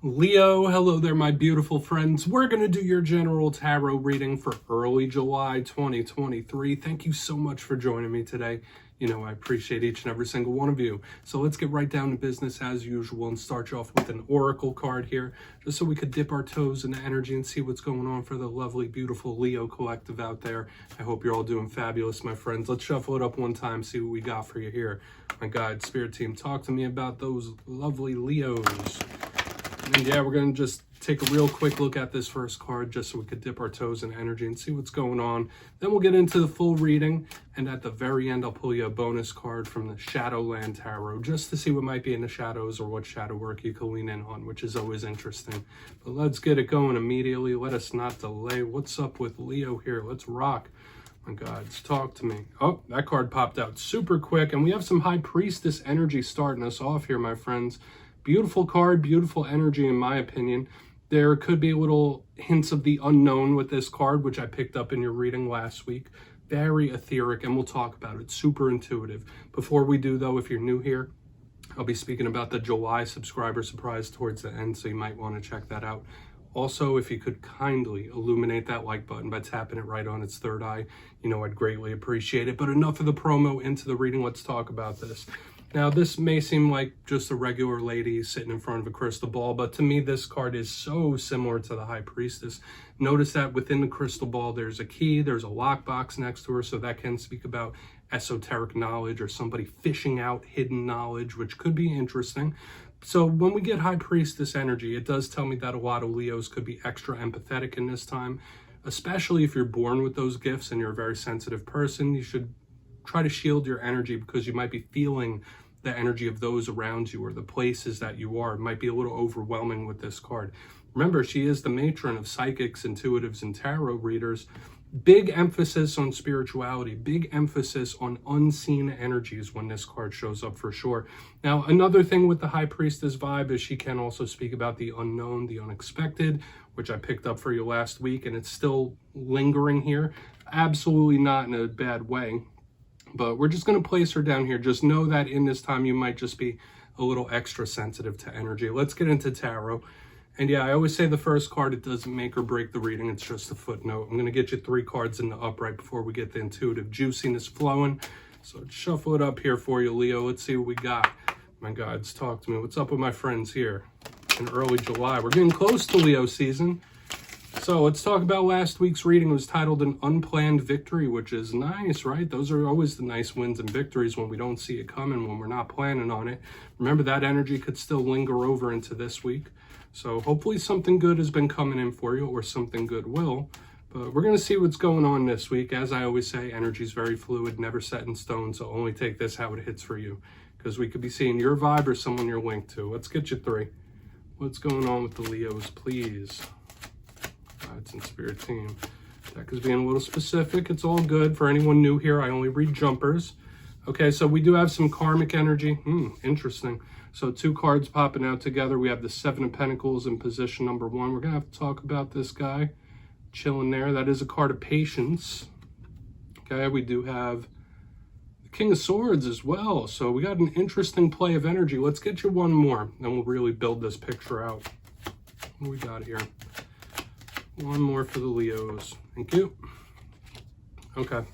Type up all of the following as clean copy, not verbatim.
Leo, hello there, my beautiful friends. We're going to do your general tarot reading for early July 2023. Thank you so much for joining me today. You know, I appreciate each and every single one of you. So let's get right down to business as usual and start you off with an oracle card here, just so we could dip our toes in the energy and see what's going on for the lovely, beautiful Leo collective out there. I hope you're all doing fabulous, my friends. Let's shuffle it up one time, see what we got for you here. My guide, spirit team, talk to me about those lovely Leos. And yeah, we're going to just take a real quick look at this first card just so we could dip our toes in energy and see what's going on. Then we'll get into the full reading. And at the very end, I'll pull you a bonus card from the Shadowland Tarot just to see what might be in the shadows or what shadow work you can lean in on, which is always interesting. But let's get it going immediately. Let us not delay. What's up with Leo here? Let's rock. My guides, talk to me. Oh, that card popped out super quick. And we have some High Priestess energy starting us off here, my friends. Beautiful card, beautiful energy in my opinion. There could be little hints of the unknown with this card, which I picked up in your reading last week. Very etheric, and we'll talk about it. Super intuitive. Before we do, though, if you're new here, I'll be speaking about the July subscriber surprise towards the end, so you might want to check that out. Also, if you could kindly illuminate that like button by tapping it right on its third eye, you know, I'd greatly appreciate it. But enough of the promo, into the reading. Let's talk about this. Now, this may seem like just a regular lady sitting in front of a crystal ball, but to me, this card is so similar to the High Priestess. Notice that within the crystal ball, there's a key, there's a lockbox next to her, so that can speak about esoteric knowledge or somebody fishing out hidden knowledge, which could be interesting. So when we get High Priestess energy, it does tell me that a lot of Leos could be extra empathetic in this time, especially if you're born with those gifts and you're a very sensitive person. You should try to shield your energy because you might be feeling the energy of those around you or the places that you are. It might be a little overwhelming with this card. Remember, she is the matron of psychics, intuitives, and tarot readers. Big emphasis on spirituality, big emphasis on unseen energies when this card shows up for sure. Now, another thing with the High Priestess vibe is she can also speak about the unknown, the unexpected, which I picked up for you last week, and it's still lingering here. Absolutely not in a bad way. But we're just going to place her down here. Just know that in this time, you might just be a little extra sensitive to energy. Let's get into tarot. And yeah, I always say the first card, it doesn't make or break the reading. It's just a footnote. I'm going to get you 3 cards in the upright before we get the intuitive juiciness flowing. So shuffle it up here for you, Leo. Let's see what we got. My guides, talk to me. What's up with my friends here in early July? We're getting close to Leo season. So let's talk about last week's reading. It was titled An Unplanned Victory, which is nice, right? Those are always the nice wins and victories when we don't see it coming, when we're not planning on it. Remember, that energy could still linger over into this week. So hopefully something good has been coming in for you, or something good will. But we're going to see what's going on this week. As I always say, energy is very fluid, never set in stone. So only take this how it hits for you, because we could be seeing your vibe or someone you're linked to. Let's get you 3. What's going on with the Leos, please? It's in spirit team. Deck is being a little specific. It's all good. For anyone new here, I only read jumpers. Okay, so we do have some karmic energy. Interesting. So 2 cards popping out together. We have the 7 of Pentacles in position number 1. We're going to have to talk about this guy chilling there. That is a card of patience. Okay, we do have the King of Swords as well. So we got an interesting play of energy. Let's get you 1 more, then we'll really build this picture out. What do we got here? 1 more for the Leos. Thank you. Okay.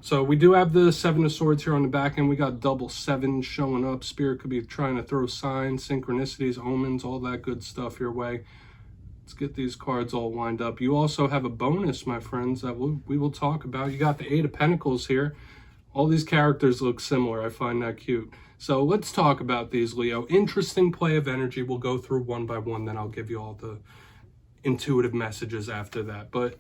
So we do have the 7 of Swords here on the back end. We got double 7 showing up. Spirit could be trying to throw signs, synchronicities, omens, all that good stuff your way. Let's get these cards all lined up. You also have a bonus, my friends, that we will talk about. You got the 8 of Pentacles here. All these characters look similar. I find that cute. So let's talk about these, Leo. Interesting play of energy. We'll go through one by one, then I'll give you all the intuitive messages after that. But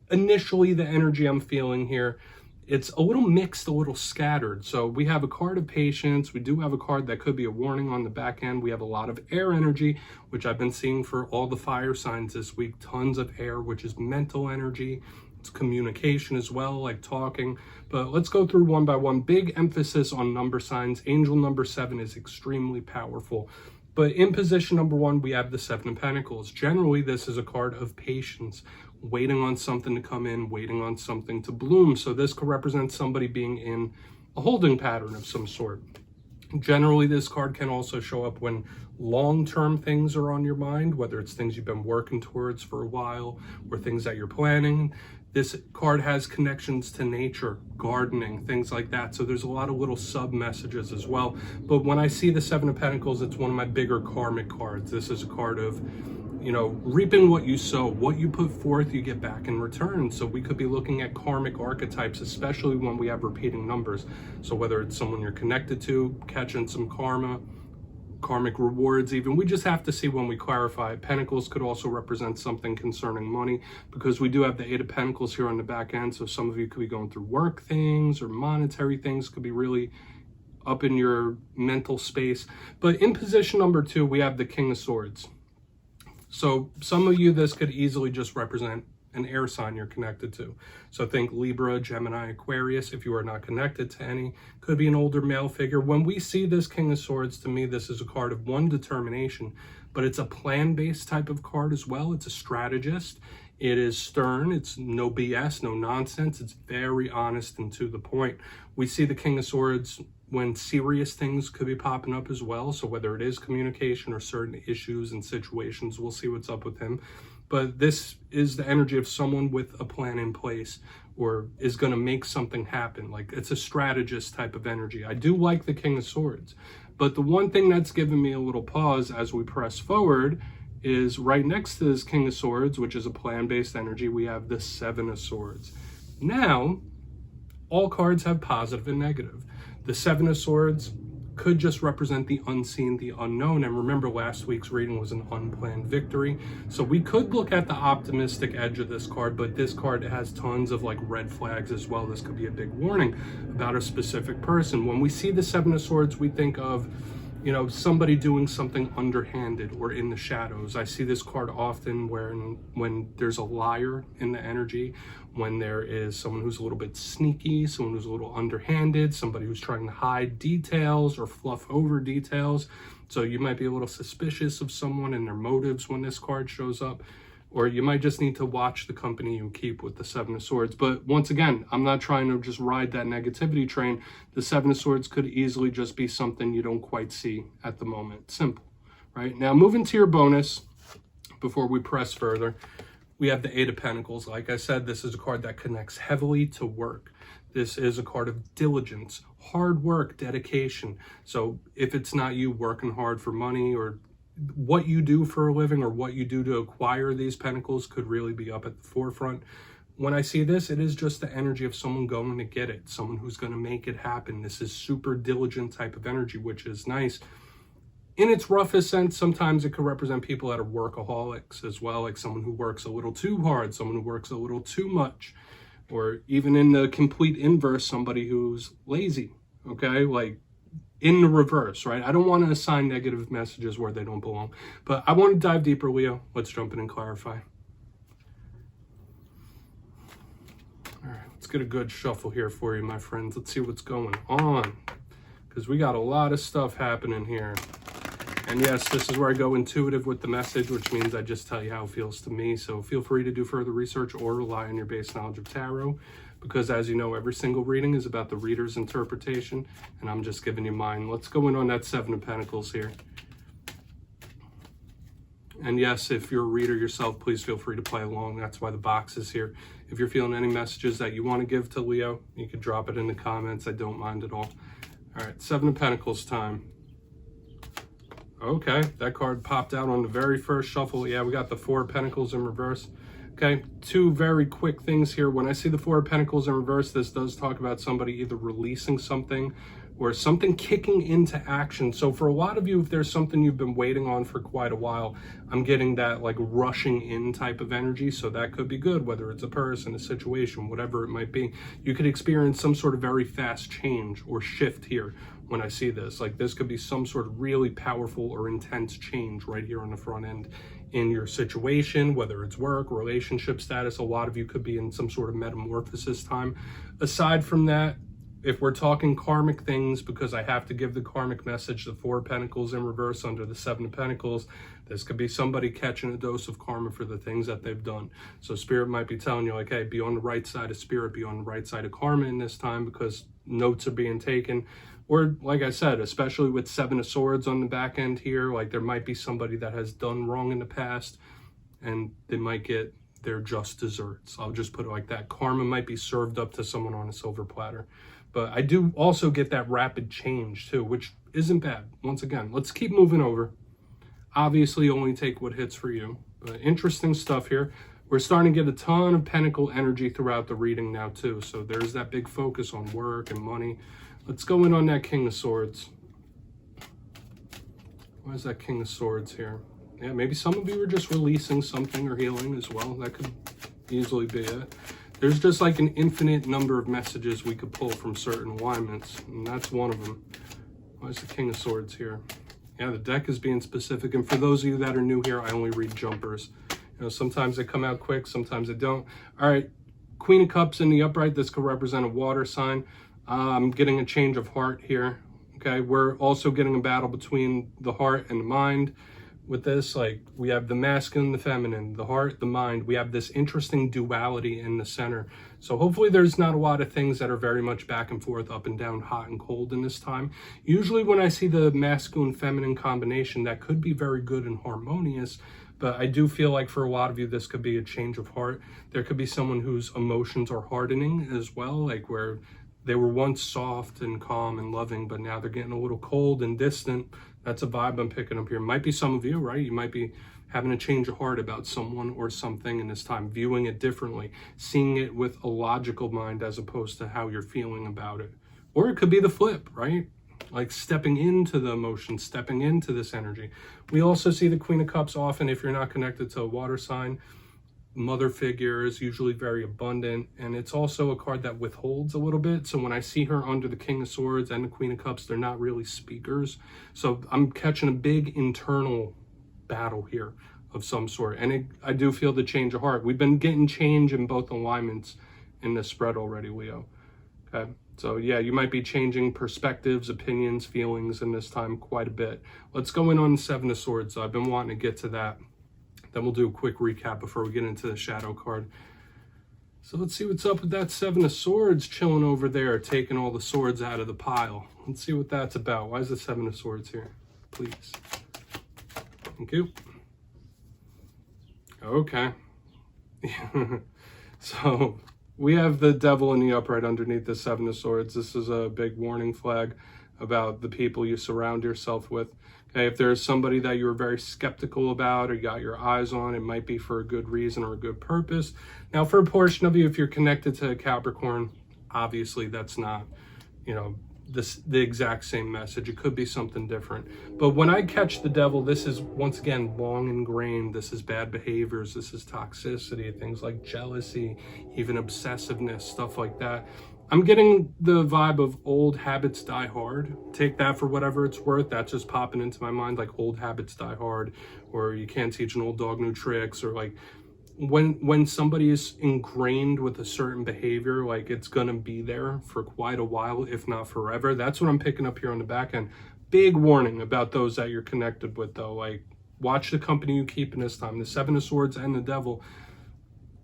initially, the energy I'm feeling here, it's a little mixed, a little scattered. So we have a card of patience. We do have a card that could be a warning on the back end. We have a lot of air energy, which I've been seeing for all the fire signs this week. Tons of air, which is mental energy. It's communication as well, like talking. But let's go through one by one. Big emphasis on number signs. Angel number 7 is extremely powerful. But in position number 1, we have the 7 of Pentacles. Generally, this is a card of patience, waiting on something to come in, waiting on something to bloom. So this could represent somebody being in a holding pattern of some sort. Generally, this card can also show up when long-term things are on your mind, whether it's things you've been working towards for a while or things that you're planning. This card has connections to nature, gardening, things like that. So there's a lot of little sub-messages as well. But when I see the Seven of Pentacles, it's one of my bigger karmic cards. This is a card of, you know, reaping what you sow. What you put forth, you get back in return. So we could be looking at karmic archetypes, especially when we have repeating numbers. So whether it's someone you're connected to, catching some karma, karmic rewards even, we just have to see when we clarify. Pentacles could also represent something concerning money, because we do have the Eight of Pentacles here on the back end. So some of you could be going through work things or monetary things, could be really up in your mental space. But in position number 2, we have the King of Swords. So some of you, this could easily just represent an air sign you're connected to. So think Libra, Gemini, Aquarius. If you are not connected to any, could be an older male figure. When we see this King of Swords, to me, this is a card of one, determination, but it's a plan-based type of card as well. It's a strategist. It is stern. It's no BS, no nonsense. It's very honest and to the point. We see the King of Swords when serious things could be popping up as well. So whether it is communication or certain issues and situations, we'll see what's up with him. But this is the energy of someone with a plan in place, or is going to make something happen. Like, it's a strategist type of energy. I do like the King of Swords. But the one thing that's given me a little pause as we press forward is right next to this King of Swords, which is a plan-based energy, we have the Seven of Swords. Now, all cards have positive and negative. The Seven of Swords could just represent the unseen, the unknown. And remember, last week's reading was an unplanned victory. So we could look at the optimistic edge of this card, but this card has tons of like red flags as well. This could be a big warning about a specific person. When we see the Seven of Swords, we think of, you know, somebody doing something underhanded or in the shadows. I see this card often when there's a liar in the energy, when there is someone who's a little bit sneaky, someone who's a little underhanded, somebody who's trying to hide details or fluff over details. So you might be a little suspicious of someone and their motives when this card shows up, or you might just need to watch the company you keep with the Seven of Swords. But once again, I'm not trying to just ride that negativity train. The Seven of Swords could easily just be something you don't quite see at the moment. Simple, right? Now, moving to your bonus before we press further, we have the Eight of Pentacles. Like I said, this is a card that connects heavily to work. This is a card of diligence, hard work, dedication. So if it's not you working hard for money, or what you do for a living, or what you do to acquire these pentacles, could really be up at the forefront. When I see this, it is just the energy of someone going to get it, someone who's going to make it happen. This is super diligent type of energy, which is nice. In its roughest sense, sometimes it could represent people that are workaholics as well, like someone who works a little too hard, someone who works a little too much, or even in the complete inverse, somebody who's lazy, okay? Like in the reverse, right? I don't want to assign negative messages where they don't belong, but I want to dive deeper, Leo. Let's jump in and clarify. All right, let's get a good shuffle here for you, my friends. Let's see what's going on, because we got a lot of stuff happening here. And yes, this is where I go intuitive with the message, which means I just tell you how it feels to me. So feel free to do further research or rely on your base knowledge of tarot, because as you know, every single reading is about the reader's interpretation, and I'm just giving you mine. Let's go in on that Seven of Pentacles here. And yes, if you're a reader yourself, please feel free to play along. That's why the box is here. If you're feeling any messages that you want to give to Leo, you can drop it in the comments. I don't mind at all. All right, Seven of Pentacles time. Okay, that card popped out on the very first shuffle. Yeah, we got the Four of Pentacles in reverse. Okay, two very quick things here. When I see the Four of Pentacles in reverse, this does talk about somebody either releasing something or something kicking into action. So for a lot of you, if there's something you've been waiting on for quite a while, I'm getting that like rushing in type of energy. So that could be good, whether it's a person, a situation, whatever it might be. You could experience some sort of very fast change or shift here when I see this. Like this could be some sort of really powerful or intense change right here on the front end in your situation, whether it's work, relationship status. A lot of you could be in some sort of metamorphosis time. Aside from that, if we're talking karmic things, because I have to give the karmic message, the Four of Pentacles in reverse under the Seven of Pentacles, this could be somebody catching a dose of karma for the things that they've done. So Spirit might be telling you like, hey, be on the right side of Spirit, be on the right side of karma in this time, because notes are being taken. Or like I said, especially with Seven of Swords on the back end here, like there might be somebody that has done wrong in the past and they might get their just desserts. I'll just put it like that. Karma might be served up to someone on a silver platter. But I do also get that rapid change too, which isn't bad. Once again, let's keep moving over. Obviously, only take what hits for you. But interesting stuff here. We're starting to get a ton of pentacle energy throughout the reading now too. So there's that big focus on work and money. Let's go in on that King of Swords. Why is that King of Swords here? Yeah, maybe some of you are just releasing something or healing as well. That could easily be it. There's just like an infinite number of messages we could pull from certain alignments, and that's one of them. Why is the King of Swords here? Yeah, the deck is being specific, and for those of you that are new here, I only read jumpers. You know, sometimes they come out quick, sometimes they don't. All right, Queen of Cups in the upright. This could represent a water sign. I'm getting a change of heart here. Okay, we're also getting a battle between the heart and the mind. With this, like, we have the masculine, the feminine, the heart, the mind. We have this interesting duality in the center. So hopefully there's not a lot of things that are very much back and forth, up and down, hot and cold in this time. Usually when I see the masculine, feminine combination, that could be very good and harmonious. But I do feel like for a lot of you, this could be a change of heart. There could be someone whose emotions are hardening as well, like where they were once soft and calm and loving, but now they're getting a little cold and distant. That's a vibe I'm picking up here. Might be some of you, right? You might be having a change of heart about someone or something in this time, viewing it differently, seeing it with a logical mind as opposed to how you're feeling about it. Or it could be the flip, right? Like stepping into the emotion, stepping into this energy. We also see the Queen of Cups often, if you're not connected to a water sign. Mother figure is usually very abundant, and it's also a card that withholds a little bit. So when I see her under the King of Swords and the Queen of Cups, they're not really speakers. So I'm catching a big internal battle here of some sort, and I do feel the change of heart. We've been getting change in both alignments in this spread already, Leo. Okay, so yeah, you might be changing perspectives, opinions, feelings in this time quite a bit. Let's go in on the Seven of Swords. I've been wanting to get to that. Then we'll do a quick recap before we get into the shadow card. So let's see what's up with that Seven of Swords chilling over there, taking all the swords out of the pile. Let's see what that's about. Why is the Seven of Swords here? Please. Thank you. Okay. So we have the Devil in the upright underneath the Seven of Swords. This is a big warning flag about the people you surround yourself with. Okay, if there's somebody that you're very skeptical about or you got your eyes on, it might be for a good reason or a good purpose. Now, for a portion of you, if you're connected to a Capricorn, obviously that's not, the exact same message. It could be something different. But when I catch the Devil, this is, once again, long ingrained. This is bad behaviors. This is toxicity, things like jealousy, even obsessiveness, stuff like that. I'm getting the vibe of old habits die hard. Take that for whatever it's worth. That's just popping into my mind, like old habits die hard, or you can't teach an old dog new tricks, or like when somebody is ingrained with a certain behavior, like it's gonna be there for quite a while, if not forever. That's what I'm picking up here on the back end. Big warning about those that you're connected with though. Like, watch the company you keep in this time. The Seven of Swords and the Devil,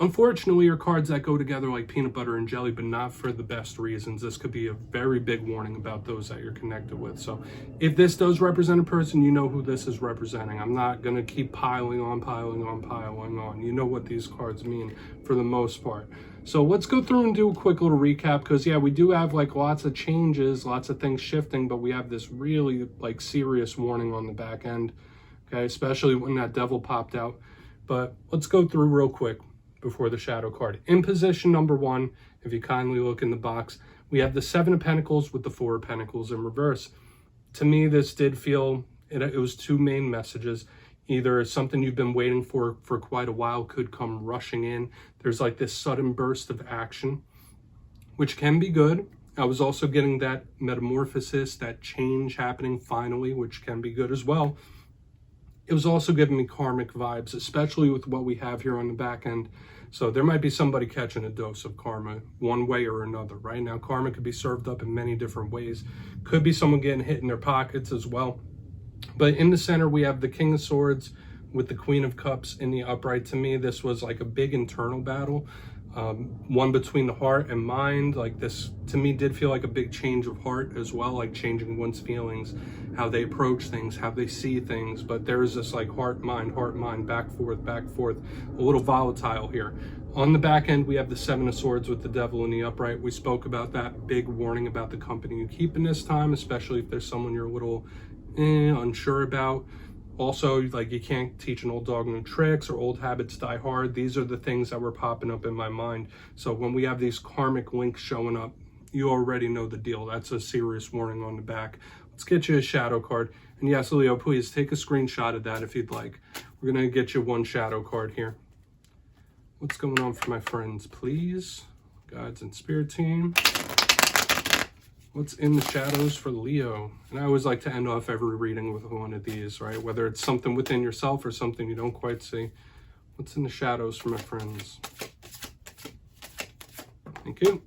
unfortunately, are cards that go together like peanut butter and jelly, but not for the best reasons. This could be a very big warning about those that you're connected with. So if this does represent a person, you know who this is representing. I'm not going to keep piling on. You know what these cards mean for the most part. So let's go through and do a quick little recap, because yeah, we do have like lots of changes, lots of things shifting, but we have this really like serious warning on the back end. Okay, especially when that Devil popped out. But let's go through real quick before the shadow card. In position number one, if you kindly look in the box, we have the Seven of Pentacles with the Four of Pentacles in reverse. To me, this did feel, it was two main messages. Either something you've been waiting for quite a while could come rushing in. There's like this sudden burst of action, which can be good. I was also getting that metamorphosis, that change happening finally, which can be good as well. It was also giving me karmic vibes, especially with what we have here on the back end. So there might be somebody catching a dose of karma one way or another. Right now, karma could be served up in many different ways. Could be someone getting hit in their pockets as well. But in the center, we have the King of Swords with the Queen of Cups in the upright. To me, this was like a big internal battle. One between the heart and mind. Like this, to me, did feel like a big change of heart as well, like changing one's feelings, how they approach things, how they see things. But there's this like heart, mind, back, forth, a little volatile here. On the back end, we have the Seven of Swords with the Devil in the upright. We spoke about that big warning about the company you keep in this time, especially if there's someone you're a little unsure about. Also, like, you can't teach an old dog new tricks, or old habits die hard. These are the things that were popping up in my mind. So when we have these karmic links showing up, you already know the deal. That's a serious warning on the back. Let's get you a shadow card. And yes, Leo, please take a screenshot of that if you'd like. We're going to get you one shadow card here. What's going on for my friends, please? Guides and spirit team. What's in the shadows for Leo? And I always like to end off every reading with one of these, right? Whether it's something within yourself or something you don't quite see. What's in the shadows for my friends? Thank you.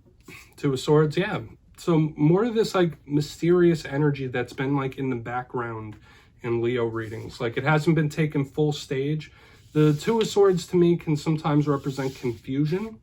Two of Swords, yeah. So more of this like mysterious energy that's been like in the background in Leo readings. Like it hasn't been taken full stage. The Two of Swords to me can sometimes represent confusion.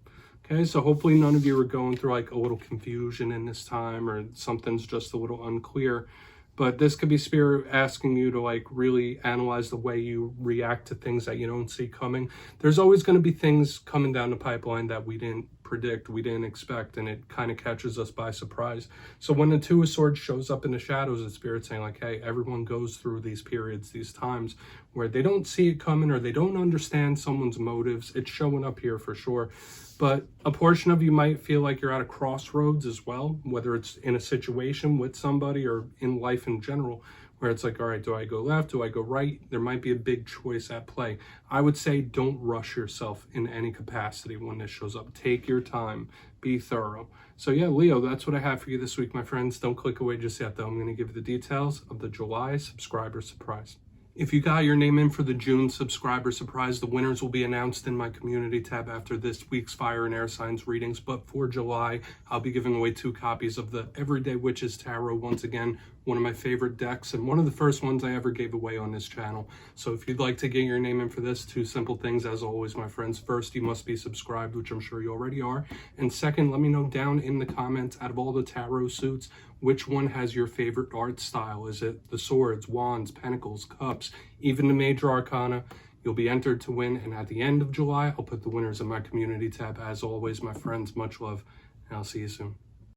Okay, so hopefully none of you are going through like a little confusion in this time, or something's just a little unclear. But this could be Spirit asking you to like really analyze the way you react to things that you don't see coming. There's always going to be things coming down the pipeline that we didn't predict, we didn't expect, and it kind of catches us by surprise. So when the Two of Swords shows up in the shadows, it's Spirit saying like, hey, everyone goes through these periods, these times where they don't see it coming, or they don't understand someone's motives. It's showing up here for sure. But a portion of you might feel like you're at a crossroads as well, whether it's in a situation with somebody or in life in general, where it's like, all right, do I go left? Do I go right? There might be a big choice at play. I would say don't rush yourself in any capacity when this shows up. Take your time. Be thorough. So yeah, Leo, that's what I have for you this week, my friends. Don't click away just yet, though. I'm going to give you the details of the July subscriber surprise. If you got your name in for the June subscriber surprise, the winners will be announced in my community tab after this week's fire and air signs readings. But for July, I'll be giving away 2 copies of the Everyday Witches Tarot. Once again, one of my favorite decks and one of the first ones I ever gave away on this channel. So if you'd like to get your name in for this, 2 simple things as always, my friends. First, you must be subscribed, which I'm sure you already are. And second, let me know down in the comments, out of all the tarot suits, which one has your favorite art style? Is it the swords, wands, pentacles, cups, even the major arcana? You'll be entered to win. And at the end of July, I'll put the winners in my community tab. As always, my friends, much love, and I'll see you soon.